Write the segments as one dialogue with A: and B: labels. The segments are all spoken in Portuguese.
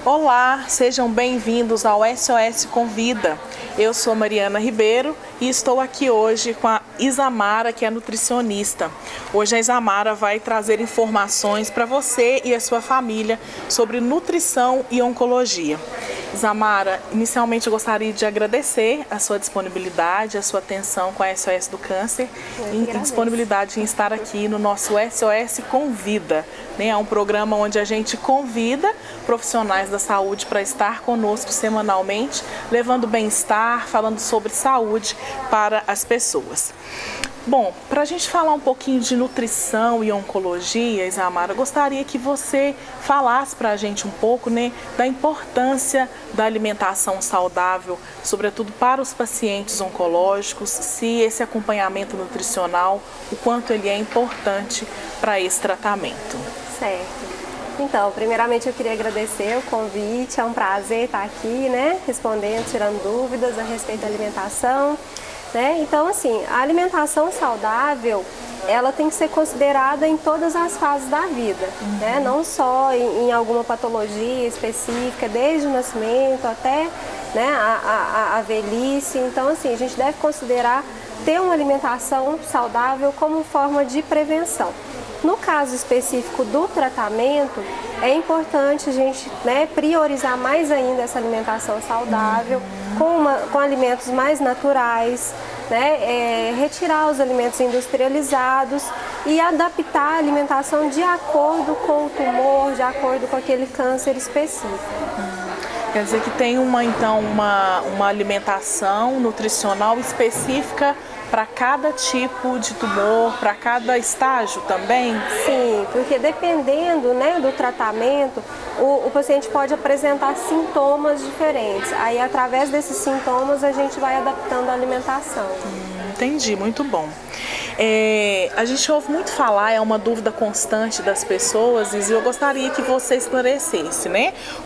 A: Olá, sejam bem-vindos ao SOS Convida. Eu sou Mariana Ribeiro e estou aqui hoje com a Isamara, que é nutricionista. Hoje a Isamara vai trazer informações para você e a sua família sobre nutrição e oncologia. Isamara, inicialmente eu gostaria de agradecer a sua disponibilidade, a sua atenção com a SOS do Câncer e disponibilidade em estar aqui no nosso SOS Convida. É um programa onde a gente convida profissionais da saúde para estar conosco semanalmente, levando bem-estar, falando sobre saúde para as pessoas. Bom, para a gente falar um pouquinho de nutrição e oncologia, Isamara, eu gostaria que você falasse para a gente um pouco, da importância da alimentação saudável, sobretudo para os pacientes oncológicos, se esse acompanhamento nutricional, o quanto ele é importante para esse tratamento.
B: Certo. Então, primeiramente eu queria agradecer o convite, é um prazer estar aqui, respondendo, tirando dúvidas a respeito da alimentação. Então, assim, a alimentação saudável, ela tem que ser considerada em todas as fases da vida, não só em alguma patologia específica, desde o nascimento até a velhice. Então, assim, a gente deve considerar ter uma alimentação saudável como forma de prevenção. No caso específico do tratamento, é importante a gente priorizar mais ainda essa alimentação saudável, com alimentos mais naturais, retirar os alimentos industrializados e adaptar a alimentação de acordo com o tumor, de acordo com aquele câncer específico.
A: Quer dizer que tem uma alimentação nutricional específica para cada tipo de tumor, para cada estágio também?
B: Sim, porque dependendo do tratamento, o paciente pode apresentar sintomas diferentes. Aí, através desses sintomas, a gente vai adaptando a alimentação.
A: Entendi, muito bom. A gente ouve muito falar, é uma dúvida constante das pessoas, e eu gostaria que você esclarecesse,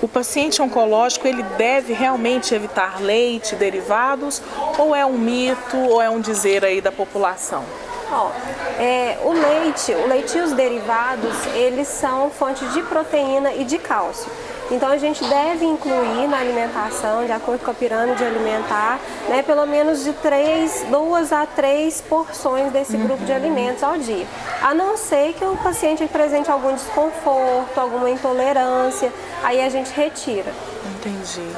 A: O paciente oncológico, ele deve realmente evitar leite, derivados, ou é um mito, ou é um dizer aí da população?
B: O leite e os derivados, eles são fonte de proteína e de cálcio. Então a gente deve incluir na alimentação, de acordo com a pirâmide alimentar, pelo menos de 2 a 3 porções desse grupo de alimentos ao dia. A não ser que o paciente apresente algum desconforto, alguma intolerância, aí a gente retira.
A: Entendi.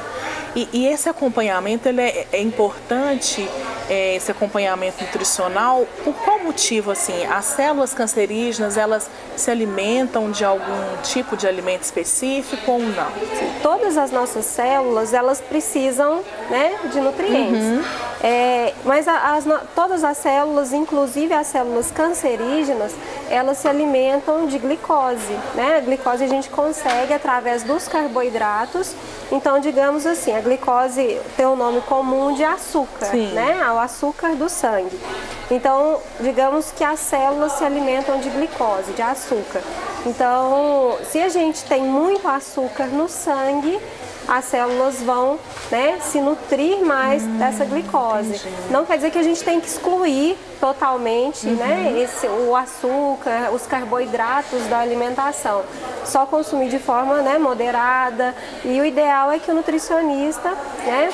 A: E esse acompanhamento, ele é importante, esse acompanhamento nutricional, por qual motivo, assim? As células cancerígenas, elas se alimentam de algum tipo de alimento específico ou não?
B: Sim, todas as nossas células, elas precisam, de nutrientes. Mas todas as células, inclusive as células cancerígenas, elas se alimentam de glicose. A glicose a gente consegue através dos carboidratos. Então, digamos assim, a glicose tem o nome comum de açúcar, o açúcar do sangue. Então, digamos que as células se alimentam de glicose, de açúcar. Então, se a gente tem muito açúcar no sangue, as células vão se nutrir mais dessa glicose. Não quer dizer que a gente tem que excluir totalmente o açúcar, os carboidratos da alimentação. Só consumir de forma moderada. E o ideal é que o nutricionista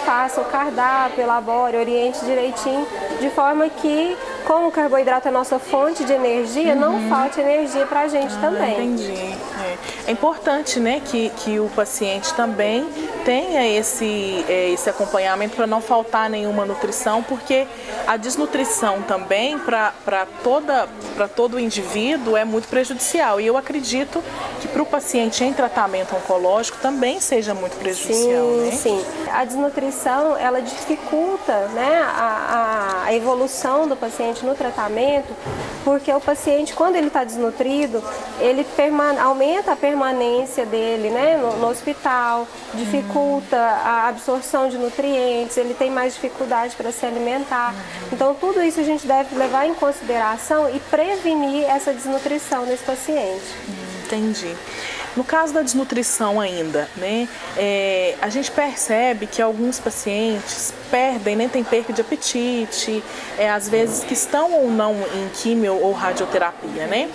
B: faça o cardápio, elabore, oriente direitinho, de forma que, como o carboidrato é a nossa fonte de energia, não falte energia para a gente também.
A: Entendi. É importante que o paciente também tenha esse acompanhamento para não faltar nenhuma nutrição, porque a desnutrição também para todo o indivíduo é muito prejudicial. E eu acredito que para o paciente em tratamento oncológico também seja muito prejudicial.
B: Sim. A desnutrição, ela dificulta a evolução do paciente no tratamento, porque o paciente, quando ele está desnutrido, ele aumenta a permanência dele no hospital, dificulta a absorção de nutrientes, ele tem mais dificuldade para se alimentar. Então, tudo isso a gente deve levar em consideração e prevenir essa desnutrição nesse paciente.
A: Entendi. No caso da desnutrição ainda, né, a gente percebe que alguns pacientes perdem, né, tem perda de apetite, às vezes que estão ou não em quimio ou radioterapia, né?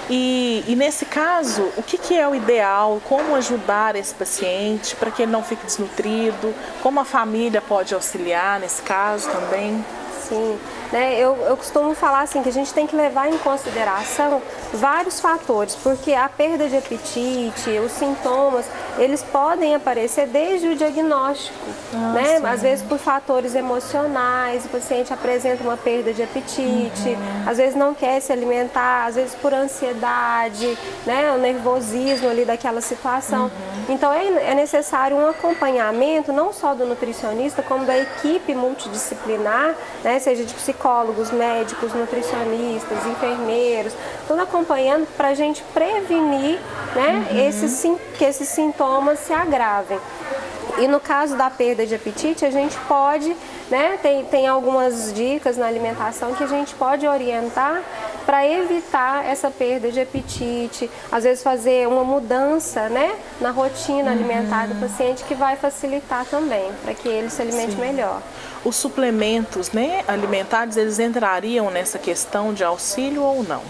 A: E nesse caso, o que é o ideal? Como ajudar esse paciente para que ele não fique desnutrido? Como a família pode auxiliar nesse caso também?
B: Sim, né, eu costumo falar assim que a gente tem que levar em consideração vários fatores, porque a perda de apetite, os sintomas, eles podem aparecer desde o diagnóstico, né? Às vezes por fatores emocionais, o paciente apresenta uma perda de apetite, às vezes não quer se alimentar, às vezes por ansiedade, né? O nervosismo ali daquela situação. Então é necessário um acompanhamento não só do nutricionista, como da equipe multidisciplinar, né? Seja de psicólogos, médicos, nutricionistas, enfermeiros, tudo acompanhando para a gente prevenir, né, que esses sintomas se agravem. E no caso da perda de apetite, a gente pode, né, tem algumas dicas na alimentação que a gente pode orientar para evitar essa perda de apetite, às vezes fazer uma mudança, né, na rotina alimentar do paciente que vai facilitar também, para que ele se alimente melhor.
A: Os suplementos, né, alimentares, eles entrariam nessa questão de auxílio ou não?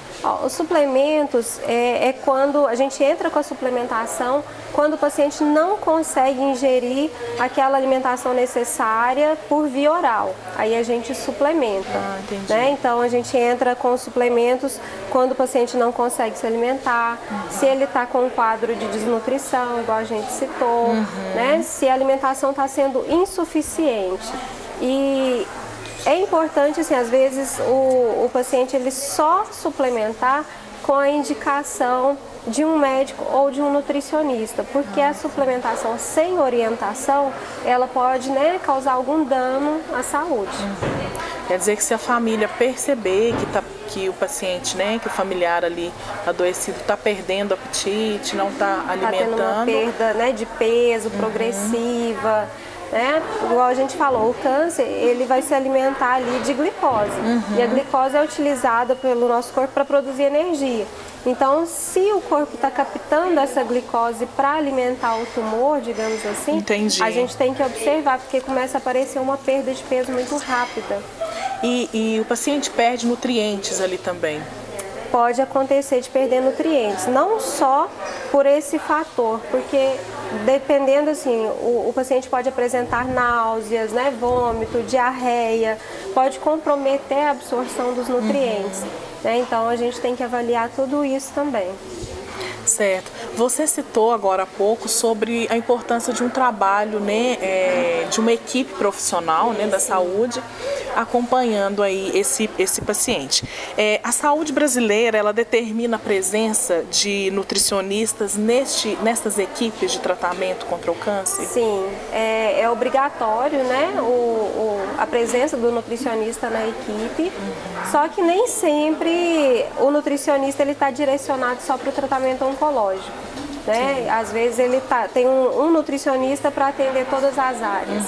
B: Os suplementos é quando a gente entra com a suplementação, quando o paciente não consegue ingerir aquela alimentação necessária por via oral. Aí a gente suplementa.
A: Entendi.
B: Né? Então a gente entra com suplementos quando o paciente não consegue se alimentar, se ele está com um quadro de desnutrição, igual a gente citou, né? Se a alimentação está sendo insuficiente. E é importante, assim, às vezes o paciente ele só suplementar com a indicação de um médico ou de um nutricionista, porque a suplementação sem orientação, ela pode, né, causar algum dano à saúde.
A: Quer dizer que se a família perceber que o paciente, né, que o familiar ali adoecido está perdendo apetite, não está alimentando...
B: Está tendo uma perda, né, de peso progressiva... Né? Igual a gente falou, o câncer ele vai se alimentar ali de glicose e a glicose é utilizada pelo nosso corpo para produzir energia. Então, se o corpo está captando essa glicose para alimentar o tumor, digamos assim,
A: Entendi.
B: A gente tem que observar, porque começa a aparecer uma perda de peso muito rápida.
A: E o paciente perde nutrientes ali também?
B: Pode acontecer de perder nutrientes, não só por esse fator, porque dependendo assim, o paciente pode apresentar náuseas, né, vômito, diarreia, pode comprometer a absorção dos nutrientes, né? Então a gente tem que avaliar tudo isso também.
A: Certo. Você citou agora há pouco sobre a importância de um trabalho, né, de uma equipe profissional, né, da saúde, acompanhando aí esse paciente. A saúde brasileira, ela determina a presença de nutricionistas nessas equipes de tratamento contra o câncer?
B: Sim, é obrigatório, né, a presença do nutricionista na equipe, só que nem sempre o nutricionista está direcionado só para o tratamento oncológico. Né? Às vezes ele tem um nutricionista para atender todas as áreas.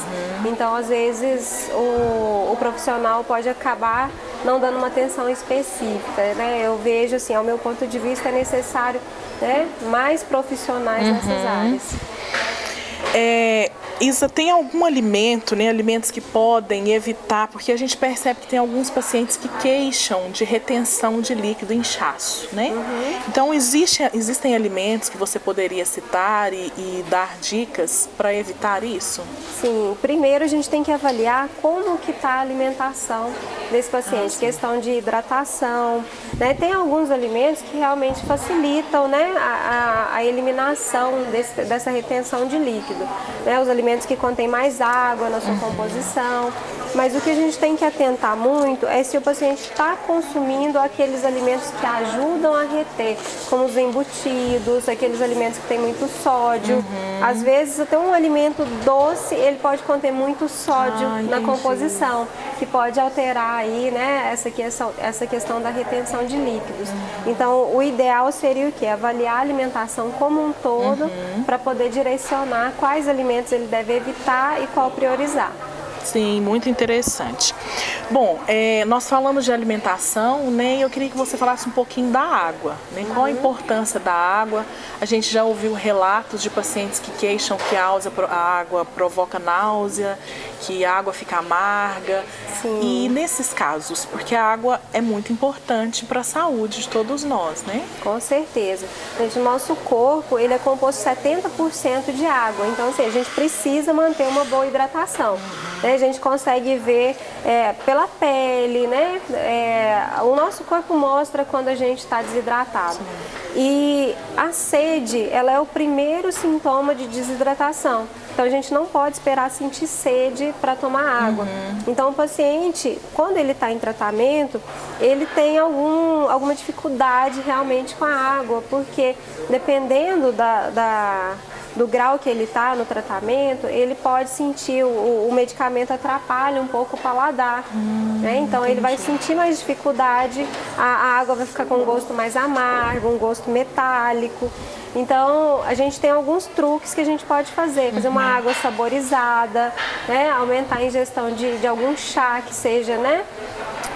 B: Então, às vezes, o profissional pode acabar não dando uma atenção específica. Né? Eu vejo, assim, ao meu ponto de vista, é necessário, né, mais profissionais nessas áreas.
A: Isa, tem algum alimento, né, alimentos que podem evitar, porque a gente percebe que tem alguns pacientes que queixam de retenção de líquido, inchaço, né? Então existem alimentos que você poderia citar e dar dicas para evitar isso?
B: Sim, primeiro a gente tem que avaliar como que está a alimentação desse paciente, questão de hidratação, né? Tem alguns alimentos que realmente facilitam, né, a eliminação dessa retenção de líquido, né? Os alimentos que contêm mais água na sua composição, mas o que a gente tem que atentar muito é se o paciente está consumindo aqueles alimentos que ajudam a reter, como os embutidos, aqueles alimentos que têm muito sódio. Às vezes até um alimento doce, ele pode conter muito sódio na composição, que pode alterar aí, né, essa questão da retenção de líquidos. Então, o ideal seria o quê? Avaliar a alimentação como um todo para poder direcionar quais alimentos ele deve evitar e qual priorizar.
A: Sim, muito interessante. Bom, nós falamos de alimentação, né? E eu queria que você falasse um pouquinho da água, né? Qual a importância da água? A gente já ouviu relatos de pacientes que queixam que a água provoca náusea, que a água fica amarga.
B: Sim.
A: E nesses casos, porque a água é muito importante para a saúde de todos nós, né?
B: Com certeza. Gente, o nosso corpo, ele é composto 70% de água. Então, assim, a gente precisa manter uma boa hidratação. Né? A gente consegue ver pela pele, né? O nosso corpo mostra quando a gente está desidratado. Sim. E a sede, ela é o primeiro sintoma de desidratação. Então, a gente não pode esperar sentir sede para tomar água. Então, o paciente, quando ele está em tratamento, ele tem alguma dificuldade realmente com a água, porque dependendo do grau que ele está no tratamento, ele pode sentir, o medicamento atrapalha um pouco o paladar. Né? Então, ele vai sentir mais dificuldade, a água vai ficar com um gosto mais amargo, um gosto metálico. Então, a gente tem alguns truques que a gente pode fazer uma água saborizada, né? Aumentar a ingestão de algum chá que seja, né?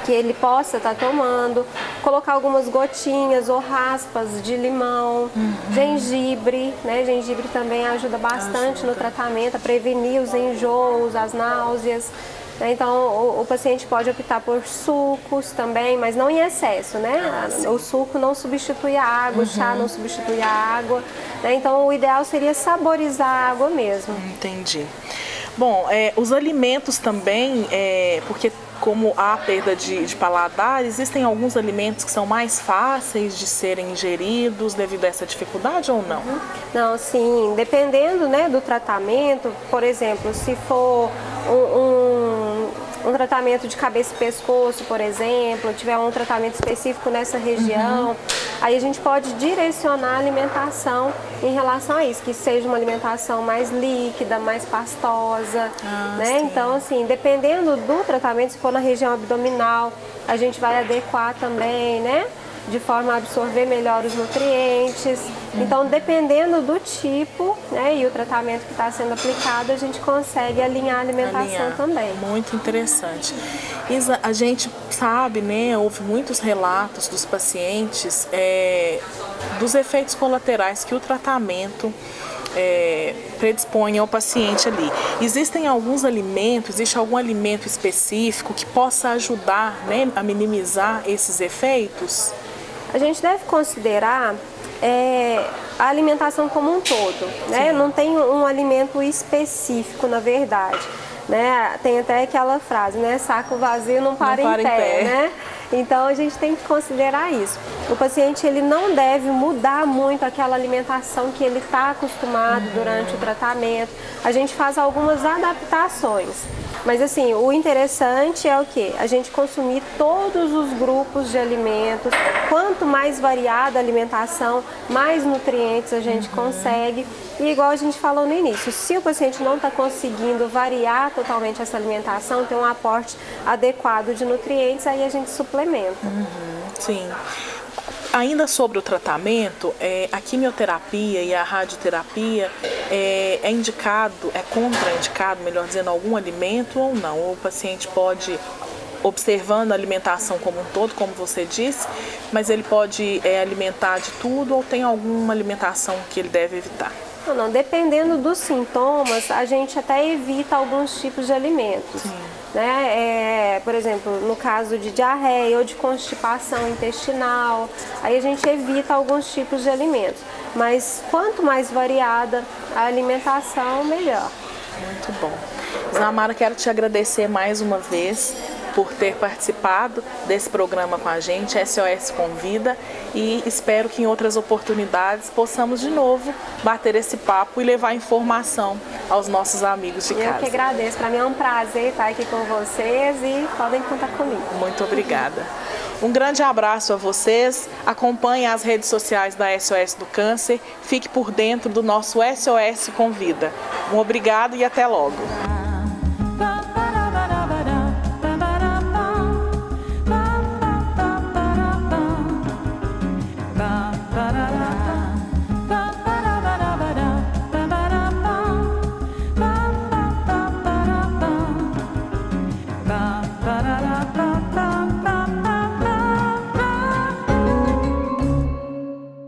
B: Que ele possa estar tomando, colocar algumas gotinhas ou raspas de limão, gengibre, né? Gengibre também ajuda bastante no tratamento, a prevenir os enjoos, as náuseas. Então, o paciente pode optar por sucos também, mas não em excesso, né? O suco não substitui a água, o chá não substitui a água, né? Então, o ideal seria saborizar a água mesmo.
A: Entendi. Bom, os alimentos também, porque como há perda de paladar, existem alguns alimentos que são mais fáceis de serem ingeridos devido a essa dificuldade ou não?
B: Não, sim, dependendo, né, do tratamento, por exemplo, se for um tratamento de cabeça e pescoço, por exemplo, tiver um tratamento específico nessa região, aí a gente pode direcionar a alimentação em relação a isso, que seja uma alimentação mais líquida, mais pastosa, né?
A: Sim.
B: Então, assim, dependendo do tratamento, se for na região abdominal, a gente vai adequar também, né? De forma a absorver melhor os nutrientes. Então, dependendo do tipo, né, e o tratamento que está sendo aplicado, a gente consegue alinhar a alimentação também.
A: Muito interessante. Isa, a gente sabe, né, houve muitos relatos dos pacientes dos efeitos colaterais que o tratamento predispõe ao paciente ali. Existem alguns alimentos, existe algum alimento específico que possa ajudar, né, a minimizar esses efeitos? A
B: gente deve considerar a alimentação como um todo, né? Não tem um alimento específico, na verdade, né? Tem até aquela frase, né? Saco vazio não para em pé, né? Então, a gente tem que considerar isso. O paciente, ele não deve mudar muito aquela alimentação que ele está acostumado durante o tratamento. A gente faz algumas adaptações. Mas assim, o interessante é o quê? A gente consumir todos os grupos de alimentos. Quanto mais variada a alimentação, mais nutrientes a gente consegue. E igual a gente falou no início, se o paciente não está conseguindo variar totalmente essa alimentação, ter um aporte adequado de nutrientes, aí a gente suplementa.
A: Sim. Ainda sobre o tratamento, a quimioterapia e a radioterapia é contraindicado, melhor dizendo, algum alimento ou não? Ou o paciente pode, observando a alimentação como um todo, como você disse, mas ele pode alimentar de tudo ou tem alguma alimentação que ele deve evitar?
B: Não, dependendo dos sintomas, a gente até evita alguns tipos de alimentos. Né? Por exemplo, no caso de diarreia ou de constipação intestinal, aí a gente evita alguns tipos de alimentos. Mas quanto mais variada a alimentação, melhor.
A: Muito bom. Isamara, quero te agradecer mais uma vez por ter participado desse programa com a gente, SOS Convida, e espero que em outras oportunidades possamos de novo bater esse papo e levar informação aos nossos amigos de casa.
B: Eu que agradeço, para mim é um prazer estar aqui com vocês e podem contar comigo.
A: Muito obrigada. Um grande abraço a vocês, acompanhe as redes sociais da SOS do Câncer, fique por dentro do nosso SOS Convida. Um obrigado e até logo.
C: Ba ba